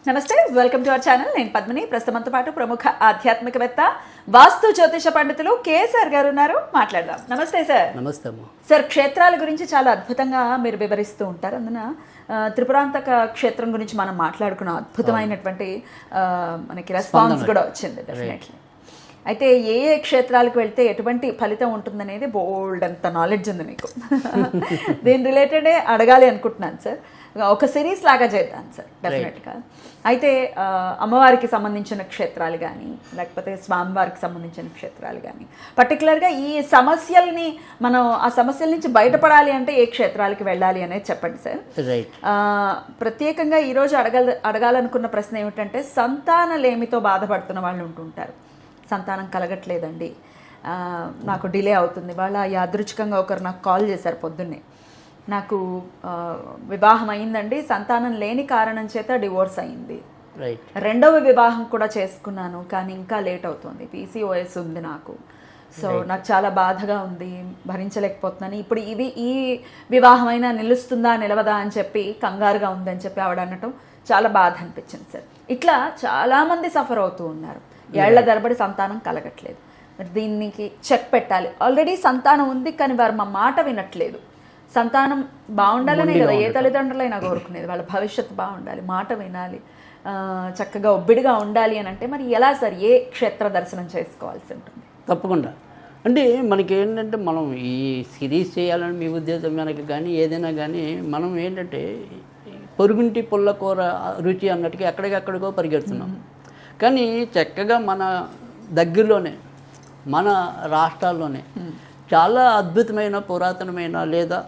నమస్తే, welcome to our channel. నేను పద్మిని. ప్రస్తుతంతో పాటు ప్రముఖ ఆధ్యాత్మికవేత్త, వాస్తు జ్యోతిష పండితులు కేఎస్ఆర్ గారు ఉన్నారు. మాట్లాడదాం. నమస్తే సార్. నమస్తే అమ్మా. సార్, క్షేత్రాల గురించి చాలా అద్భుతంగా మీరు వివరిస్తూ ఉంటారు. అందున త్రిపురాంతక క్షేత్రం గురించి మనం మాట్లాడుకున్నాం. అద్భుతమైనటువంటి మనకి రెస్పాన్స్ కూడా వచ్చింది డెఫినెట్లీ. అయితే ఏ ఏ క్షేత్రాలకు వెళ్తే ఎటువంటి ఫలితం ఉంటుందనేది బోల్డ్ అంత నాలెడ్జ్ ఉంది మీకు. దీని రిలేటెడే అడగాలి అనుకుంటున్నాను సార్. ఒక సిరీస్ లాగా చేద్దాం సార్ డెఫినెట్గా. అయితే అమ్మవారికి సంబంధించిన క్షేత్రాలు కానీ, లేకపోతే స్వామివారికి సంబంధించిన క్షేత్రాలు కానీ, పర్టికులర్గా ఈ సమస్యల్ని మనం ఆ సమస్యల నుంచి బయటపడాలి అంటే ఏ క్షేత్రాలకి వెళ్ళాలి అనేది చెప్పండి సార్. ప్రత్యేకంగా ఈరోజు అడగాలనుకున్న ప్రశ్న ఏమిటంటే, సంతానలేమితో బాధపడుతున్న వాళ్ళు ఉంటుంటారు. సంతానం కలగట్లేదండి, నాకు డిలే అవుతుంది. వాళ్ళ యాదృచ్ఛికంగా ఒకరు నాకు కాల్ చేశారు పొద్దున్నే. నాకు వివాహం అయిందండి, సంతానం లేని కారణం చేత డివోర్స్ అయింది. రెండవ వివాహం కూడా చేసుకున్నాను, కానీ ఇంకా లేట్ అవుతుంది. PCOS ఉంది నాకు. సో నాకు చాలా బాధగా ఉంది, భరించలేకపోతున్నాను. ఇప్పుడు ఈ వివాహమైనా నిలుస్తుందా నిలవదా అని చెప్పి కంగారుగా ఉందని చెప్పి ఆవిడ అనటం చాలా బాధ అనిపించింది సార్. ఇట్లా చాలామంది సఫర్ అవుతూ ఉన్నారు. ఏళ్ల తరబడి సంతానం కలగట్లేదు. మరి దీనికి చెక్ పెట్టాలి. ఆల్రెడీ సంతానం ఉంది, కానీ వారు మా మాట వినట్లేదు. సంతానం బాగుండాలనే కదా ఏ తల్లిదండ్రులైనా కోరుకునేది. వాళ్ళ భవిష్యత్తు బాగుండాలి, మాట వినాలి, చక్కగా ఒబ్బిడిగా ఉండాలి అని అంటే మరి ఎలా సార్, ఏ క్షేత్ర దర్శనం చేసుకోవాల్సి ఉంటుంది? తప్పకుండా. అంటే మనకి ఏంటంటే, మనం ఈ సిరీస్ చేయాలని మీ ఉద్దేశం మనకి కానీ ఏదైనా కానీ, మనం ఏంటంటే పొరుగుంటి పుల్లకూర రుచి అన్నట్టుగా ఎక్కడికెక్కడికో పరిగెడుతున్నాం. కానీ చక్కగా మన దగ్గరలోనే, మన రాష్ట్రాల్లోనే చాలా అద్భుతమైన, పురాతనమైన లేదా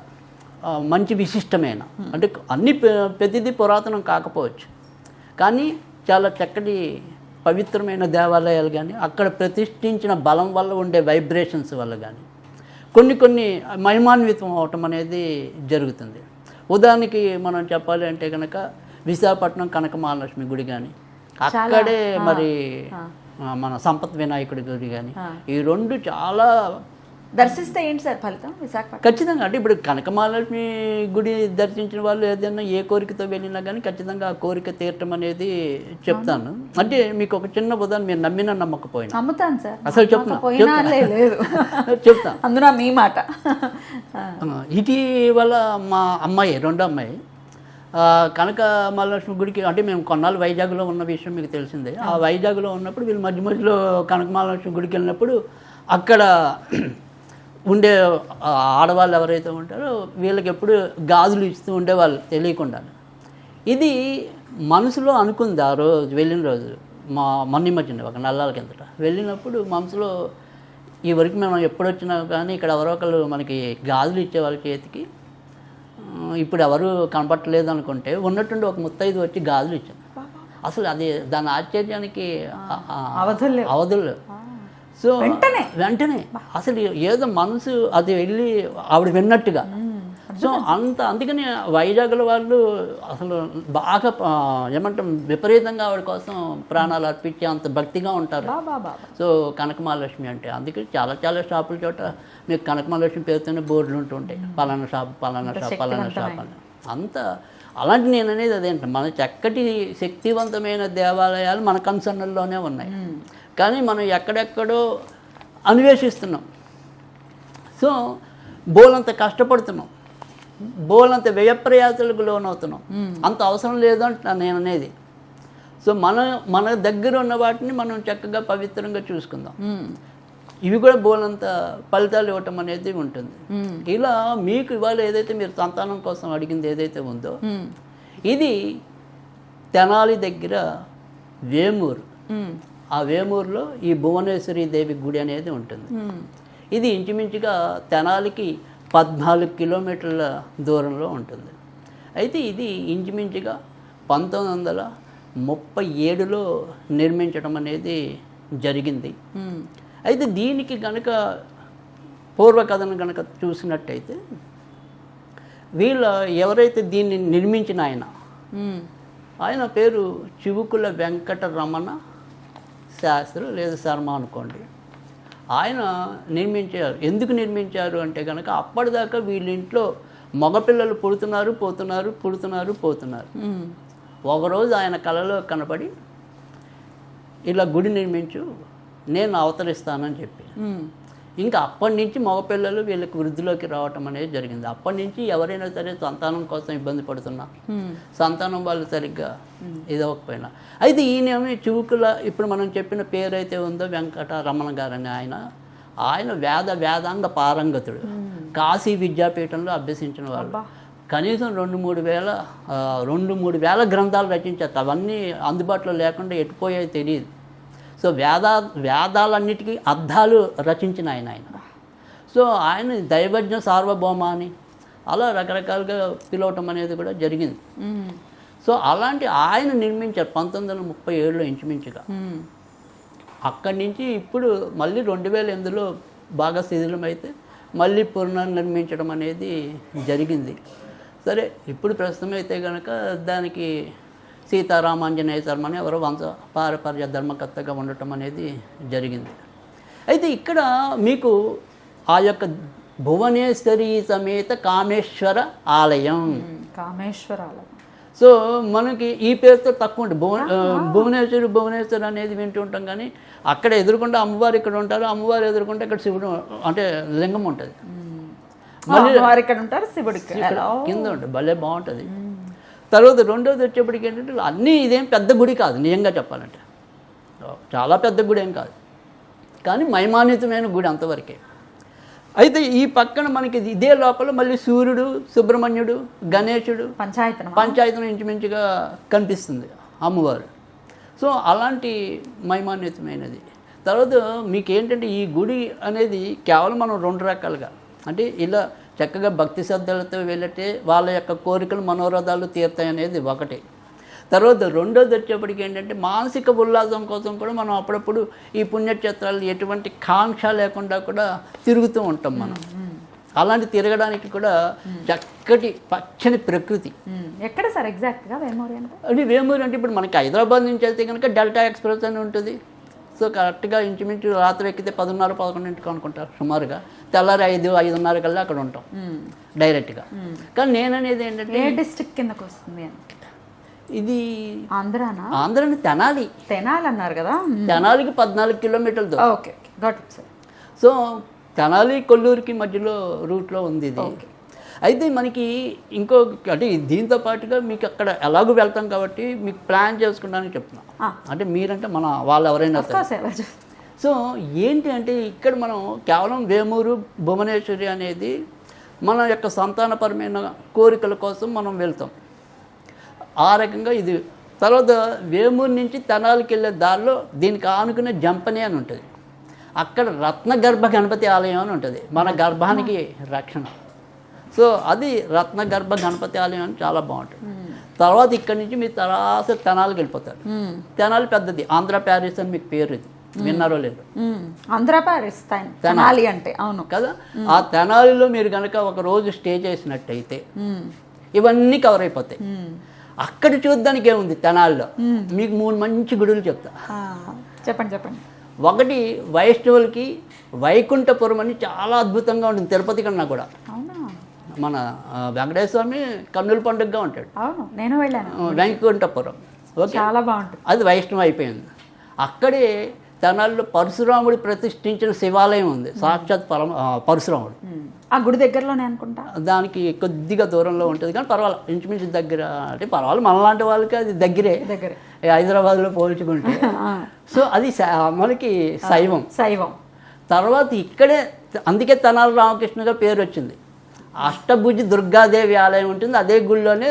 మంచి విశిష్టమైన, అంటే అన్ని ప్రతిదీ పురాతనం కాకపోవచ్చు, కానీ చాలా చక్కటి పవిత్రమైన దేవాలయాలు కానీ, అక్కడ ప్రతిష్ఠించిన బలం వల్ల ఉండే వైబ్రేషన్స్ వల్ల కానీ కొన్ని మహిమాన్వితం అవటం అనేది జరుగుతుంది. ఉదాహరణకి మనం చెప్పాలి అంటే కనుక విశాఖపట్నం కనక మహాలక్ష్మి గుడి కానీ, అక్కడే మరి మన సంపత్ వినాయకుడి గుడి కానీ, ఈ రెండు చాలా దర్శిస్తే ఏంటి సార్ ఫలితం విశాఖపట్నం? ఖచ్చితంగా. అంటే ఇప్పుడు కనకమహాలక్ష్మి గుడి దర్శించిన వాళ్ళు ఏదైనా ఏ కోరికతో వెళ్ళినా కానీ ఖచ్చితంగా ఆ కోరిక తీరటం అనేది చెప్తాను. అంటే మీకు ఒక చిన్న ఉదాహరణ, మీరు నమ్మినా నమ్మకపోయినా నమ్ముతాను సార్. అసలు చెప్తాను అందులో మీ మాట. ఇటీవల మా అమ్మాయి, రెండో అమ్మాయి, కనక మహాలక్ష్మి గుడికి, అంటే మేము కొన్నాళ్ళు వైజాగ్లో ఉన్న విషయం మీకు తెలిసిందే. ఆ వైజాగ్లో ఉన్నప్పుడు వీళ్ళు మధ్యలో కనక మహాలక్ష్మి గుడికి వెళ్ళినప్పుడు అక్కడ ఉండే ఆడవాళ్ళు ఎవరైతే ఉంటారో వీళ్ళకి ఎప్పుడు గాజులు ఇస్తూ ఉండేవాళ్ళు తెలియకుండా. ఇది మనసులో అనుకుంది ఆ రోజు వెళ్ళిన రోజు, మొన్న మధ్యన ఒక నల్లాల కిందట వెళ్ళినప్పుడు మనసులో, ఈ వరకు మేము ఎప్పుడు వచ్చినా కానీ ఇక్కడ ఎవరో ఒకళ్ళు మనకి గాజులు ఇచ్చే వాళ్ళ చేతికి, ఇప్పుడు ఎవరు కనపట్టలేదు అనుకుంటే ఉన్నట్టుండి ఒక ముత్తైదు వచ్చి గాజులు ఇచ్చాను. అసలు అది దాని ఆశ్చర్యానికి అవధులు. సో వెంటనే అసలు ఏదో మనసు అది వెళ్ళి ఆవిడ విన్నట్టుగా. సో అందుకని వైజాగ్లో వాళ్ళు అసలు బాగా ఏమంటాం, విపరీతంగా ఆవిడ కోసం ప్రాణాలు అర్పించే అంత భక్తిగా ఉంటారు. సో కనకమహాలక్ష్మి అంటే అందుకని చాలా షాపుల చోట మీకు కనకమహాలక్ష్మి పేరుతోనే బోర్డులు ఉంటుంటాయి, పలానా షాప్ అని. అంత అలాంటి నేను అనేది అదేంటి, మన చక్కటి శక్తివంతమైన దేవాలయాలు మన కన్సర్న్లోనే ఉన్నాయి, కానీ మనం ఎక్కడెక్కడో అన్వేషిస్తున్నాం. సో బోలంత కష్టపడుతున్నాం, బోలంత వ్యయప్రయాసాలకు లోనవుతున్నాం. అంత అవసరం లేదు అంట నేను అనేది. సో మన దగ్గర ఉన్న వాటిని మనం చక్కగా పవిత్రంగా చూసుకుందాం. ఇవి కూడా బోలంత ఫలితాలు ఇవ్వటం అనేది ఉంటుంది. ఇలా మీకు ఇవాళ ఏదైతే మీరు సంతానం కోసం అడిగింది ఏదైతే ఉందో, ఇది తెనాలి దగ్గర వేమూరు, ఆ వేమూరులో ఈ భువనేశ్వరి దేవి గుడి అనేది ఉంటుంది. ఇది ఇంచుమించుగా తెనాలికి 14 కిలోమీటర్ల దూరంలో ఉంటుంది. అయితే ఇది ఇంచుమించుగా 1937లో నిర్మించడం అనేది జరిగింది. అయితే దీనికి కనుక పూర్వకథను కనుక చూసినట్టయితే, వీళ్ళ ఎవరైతే దీన్ని నిర్మించిన ఆయన పేరు చివుకుల వెంకటరమణ శాస్త్రి లేదా శర్మ అనుకోండి. ఆయన నిర్మించారు. ఎందుకు నిర్మించారు అంటే కనుక, అప్పటిదాకా వీళ్ళ ఇంట్లో మగపిల్లలు పుడుతున్నారు. ఒకరోజు ఆయన కళలో కనపడి ఇలా గుడి నిర్మించు, నేను అవతరిస్తానని చెప్పి, ఇంకా అప్పటి నుంచి మగపిల్లలు వీళ్ళకి వృద్ధిలోకి రావటం అనేది జరిగింది. అప్పటి నుంచి ఎవరైనా సరే సంతానం కోసం ఇబ్బంది పడుతున్నా, సంతానం వాళ్ళు సరిగ్గా ఇదవ్వకపోయినా, అయితే ఈయనేమి చివుకుల ఇప్పుడు మనం చెప్పిన పేరు అయితే ఉందో వెంకటరమణ గారని ఆయన వేదాంగ పారంగతుడు, కాశీ విద్యాపీఠంలో అభ్యసించిన వాళ్ళు. కనీసం 2-3 వేల గ్రంథాలు రచించారు. అవన్నీ అందుబాటులో లేకుండా ఎటుపోయాయో తెలియదు. సో వేదాలన్నిటికీ అర్థాలు రచించిన ఆయన. సో ఆయన దైవజ్ఞ సార్వభౌమ అని అలా రకరకాలుగా పిలవటం అనేది కూడా జరిగింది. సో అలాంటి ఆయన నిర్మించారు 1937లో ఇంచుమించుగా. అక్కడి నుంచి ఇప్పుడు మళ్ళీ 2008లో బాగా శిథిలమైతే మళ్ళీ పునర్నిర్మించడం అనేది జరిగింది. సరే, ఇప్పుడు ప్రస్తుతం అయితే కనుక దానికి సీతారామాంజనేయ శర్మ అని ఎవరో పారపర్య ధర్మకర్తగా ఉండటం అనేది జరిగింది. అయితే ఇక్కడ మీకు ఆ యొక్క భువనేశ్వరి సమేత కామేశ్వర ఆలయం. సో మనకి ఈ పేరుతో తక్కువ ఉంటుంది. భువనేశ్వరి అనేది వింటూ ఉంటాం, కానీ అక్కడ ఎదురుకుంటే అమ్మవారు ఇక్కడ ఉంటారు, అమ్మవారు ఎదురుకుంటే ఇక్కడ శివుడు అంటే లింగం ఉంటుంది, మళ్ళీ ఇక్కడ ఉంటారు, శివుడు కింద ఉంటుంది. భలే బాగుంటుంది. తర్వాత రెండోది వచ్చేప్పటికి ఏంటంటే అన్నీ ఇదేం పెద్ద గుడి కాదు, నిజంగా చెప్పాలంటే చాలా పెద్ద గుడి ఏం కాదు, కానీ మహిమాన్వితమైన గుడి అంతవరకే. అయితే ఈ పక్కన మనకి ఇదే లోపల మళ్ళీ సూర్యుడు, సుబ్రహ్మణ్యుడు, గణేశుడు, పంచాయతనం ఇంచుమించుగా కనిపిస్తుంది అమ్మవారు. సో అలాంటి మహిమాన్వితమైనది. తర్వాత మీకు ఏంటంటే ఈ గుడి అనేది కేవలం మనం 2 రకాలుగా, అంటే ఇలా చక్కగా భక్తి శ్రద్ధలతో వెళ్ళటే వాళ్ళ యొక్క కోరికలు మనోరథాలు తీరుతాయి అనేది ఒకటి. తర్వాత రెండోది వచ్చేప్పటికి ఏంటంటే మానసిక ఉల్లాసం కోసం కూడా మనం అప్పుడప్పుడు ఈ పుణ్యక్షేత్రాలు ఎటువంటి కాంక్ష లేకుండా కూడా తిరుగుతూ ఉంటాం మనం. అలాంటి తిరగడానికి కూడా చక్కటి పచ్చని ప్రకృతి. ఎక్కడ సార్ ఎగ్జాక్ట్గా వేమూరు అంటే వేమూరు అంటే ఇప్పుడు మనకి హైదరాబాద్ నుంచి అయితే కనుక డెల్టా ఎక్స్ప్రెస్ అని ఉంటుంది. సో కరెక్ట్గా ఇంచుమించు రాత్రి ఎక్కితే 10:30-11 అనుకుంటారు సుమారుగా, తెల్లారి 5-5:30 కల్లా అక్కడ ఉంటాం డైరెక్ట్గా. కానీ నేననేది ఏంటంటే ఏ డిస్ట్రిక్ట్ కిందకు వస్తుంది అని, ఇది ఆంధ్రాని తెనాలి అన్నారు కదా, తెనాలికి 14 కిలోమీటర్లతో. Okay got it sir. So Tenali కొల్లూరుకి మధ్యలో రూట్లో ఉంది ఇది. అయితే మనకి ఇంకో అంటే దీంతో పాటుగా మీకు అక్కడ ఎలాగో వెళ్తాం కాబట్టి మీకు ప్లాన్ చేసుకుంటానికి చెప్తున్నాం. అంటే మీరంటే మన వాళ్ళు ఎవరైనా. సో ఏంటి అంటే ఇక్కడ మనం కేవలం వేమూరు భువనేశ్వరి అనేది మన యొక్క సంతానపరమైన కోరికల కోసం మనం వెళ్తాం. ఆ రకంగా ఇది. తర్వాత వేమూరు నుంచి తెనాలికి వెళ్ళే దారిలో దీనికి ఆనుకునే జంపని అని ఉంటుంది. అక్కడ రత్నగర్భ గణపతి ఆలయం అని ఉంటుంది, మన గర్భానికి రక్షణ. సో అది రత్నగర్భ గణపతి ఆలయం అని చాలా బాగుంటుంది. తర్వాత ఇక్కడి నుంచి మీరు తర్వాత తెనాలికి వెళ్ళిపోతారు. తెనాలి పెద్దది, ఆంధ్ర ప్యారిస్ అని మీకు పేరు, ఇది విన్నారో లేదు? ఆంధ్ర ప్యారిస్ తెనాలి అంటే అవును కదా. ఆ తెనాలిలో మీరు కనుక ఒక రోజు స్టే చేసినట్టయితే ఇవన్నీ కవర్ అయిపోతాయి. అక్కడ చూడడానికి ఏముంది తెనాలిలో, మీకు 3 మంచి గుడులు చెప్తా. చెప్పండి. ఒకటి వైష్ణవులకి వైకుంఠపురం అని చాలా అద్భుతంగా ఉంటుంది, తిరుపతి కన్నా కూడా. మన వెంకటేశ్వర స్వామి కన్నుల పండుగగా ఉంటాడు. నేను వెళ్ళాను వైకుంఠపురం. ఓకే, చాలా బాగుంటుంది. అది వైష్ణవ అయిపోయింది. అక్కడే తెనాలిలో పరశురాముడు ప్రతిష్ఠించిన శివాలయం ఉంది, సాక్షాత్ పరశురాముడు. ఆ గుడి దగ్గరలోనే అనుకుంటా, దానికి కొద్దిగా దూరంలో ఉంటుంది, కానీ పర్వాలేదు, ఇంచుమించు దగ్గర. అంటే పర్వాలేదు, మనలాంటి వాళ్ళకి అది దగ్గరే హైదరాబాద్లో పోల్చుకుంటే. సో అది మనకి శైవం. తర్వాత ఇక్కడే, అందుకే తెనాలి రామకృష్ణగా పేరు వచ్చింది. అష్టభుజి దుర్గాదేవి ఆలయం ఉంటుంది, అదే గుడిలోనే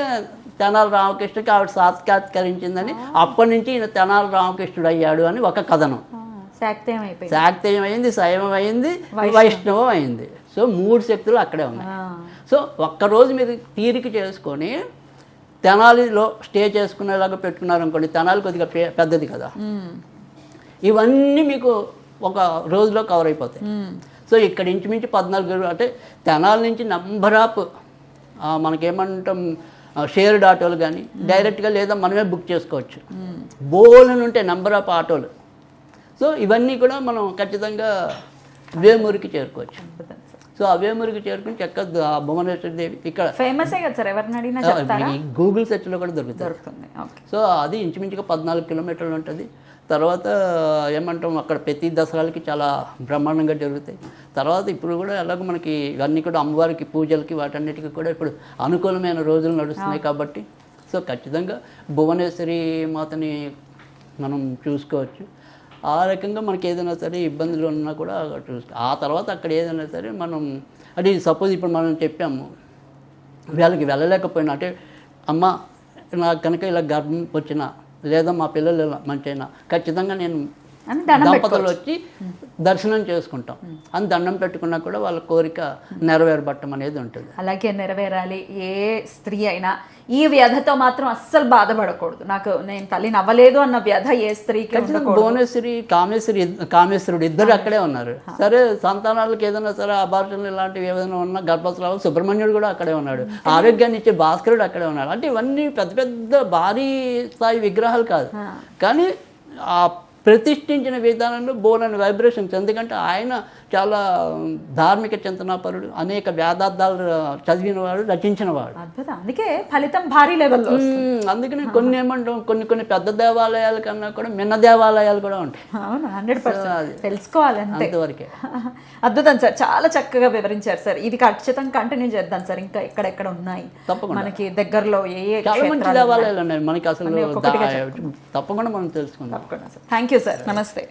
తెనాలి రామకృష్ణకి ఆవిడ సాక్షాత్కరించిందని అప్పటి నుంచి ఈయన తెనాలి రామకృష్ణుడు అయ్యాడు అని ఒక కథనం. శాక్తేయం అయింది, శైవం అయింది, వైష్ణవం అయింది. సో 3 శక్తులు అక్కడే ఉన్నాయి. సో ఒక్కరోజు మీరు తీరిక చేసుకొని తెనాలిలో స్టే చేసుకునేలాగా పెట్టుకున్నారనుకోండి, తెనాలి కొద్దిగా పెద్దది కదా, ఇవన్నీ మీకు ఒక రోజులో కవర్ అయిపోతాయి. సో ఇక్కడ ఇంచుమించు 14, అంటే తెనాలి నుంచి నంబర్ ఆఫ్ మనకేమంటాం షేర్డ్ ఆటోలు కానీ డైరెక్ట్గా లేదా మనమే బుక్ చేసుకోవచ్చు. బోలని ఉంటాయి నంబర్ ఆఫ్ ఆటోలు. సో ఇవన్నీ కూడా మనం ఖచ్చితంగా వేమూరుకి చేరుకోవచ్చు. సో ఆ వేమూరికి చేరుకుని చక్కగా భువనేశ్వరి దేవి ఇక్కడ ఫేమసే కదా సార్, ఎవరిని అడిగినా చెప్తారా? ఈ గూగుల్ సెర్చ్లో కూడా దొరుకుతుంది. దొరుకుతుంది. ఓకే. సో అది ఇంచుమించుగా 14 కిలోమీటర్లు ఉంటుంది. తర్వాత ఏమంటాం అక్కడ ప్రతి దసరాలకి చాలా బ్రహ్మాండంగా జరుగుతాయి. తర్వాత ఇప్పుడు కూడా ఎలాగో మనకి ఇవన్నీ కూడా అమ్మవారికి పూజలకి వాటన్నిటికీ కూడా ఇప్పుడు అనుకూలమైన రోజులు నడుస్తున్నాయి కాబట్టి సో ఖచ్చితంగా భువనేశ్వరి మాతని మనం చూసుకోవచ్చు. ఆ రకంగా మనకి ఏదైనా సరే ఇబ్బందులు ఉన్నా కూడా ఆ తర్వాత అక్కడ ఏదైనా సరే మనం అది సపోజ్ ఇప్పుడు మనం చెప్పాము వాళ్ళకి వెళ్ళలేకపోయినా అంటే అమ్మ నాకు కనుక ఇలా గర్భం వచ్చినా లేదా మా పిల్లలు ఇలా మంచైనా ఖచ్చితంగా నేను దంపతులు వచ్చి దర్శనం చేసుకుంటాం అని దండం పెట్టుకున్నా కూడా వాళ్ళ కోరిక నెరవేరబట్టం అనేది ఉంటుంది. అలాగే నెరవేరాలి. ఏ స్త్రీ అయినా ఈ వ్యధతో మాత్రం అస్సలు బాధపడకూడదు. నేను తల్లిని అవ్వలేదు అన్న వ్యధ ఏ స్త్రీకి ఉండకూడదు. భువనేశ్వరి కామేశ్వరుడు ఇద్దరు అక్కడే ఉన్నారు. సరే సంతానాలకు ఏదైనా సరే అబార్షన్లు ఇలాంటివి ఏదైనా ఉన్నా గర్భస్రావం సుబ్రహ్మణ్యుడు కూడా అక్కడే ఉన్నాడు. ఆరోగ్యాన్ని ఇచ్చే భాస్కరుడు అక్కడే ఉన్నాడు. అంటే ఇవన్నీ పెద్ద పెద్ద భారీ స్థాయి విగ్రహాలు కాదు, కానీ ఆ ప్రతిష్ఠించిన విధానంలో బోలని వైబ్రేషన్స్. ఎందుకంటే ఆయన చాలా ధార్మిక చింతనాపరుడు, అనేక వేదార్థాలు చదివినవాడు, రచించినవాడు. అద్భుతం. అందుకే ఫలితం భారీ లెవెల్లో. అందుకని కొన్ని ఏమంటాం కొన్ని పెద్ద దేవాలయాల కన్నా కూడా మిన్న దేవాలయాలు కూడా ఉంటాయి. అవును, 100% తెలుసుకోవాలి అంతవరకే. అద్భుతం సార్, చాలా చక్కగా వివరించారు సార్. ఇది ఖచ్చితంగా కంటిన్యూ చేద్దాం సార్. ఇంకా ఎక్కడెక్కడ ఉన్నాయి మనకి దగ్గరలో చాలా మంచి దేవాలయాలు ఉన్నాయి మనకి, అసలు తప్పకుండా మనం తెలుసుకుందాం. థ్యాంక్ యూ సార్, నమస్తే.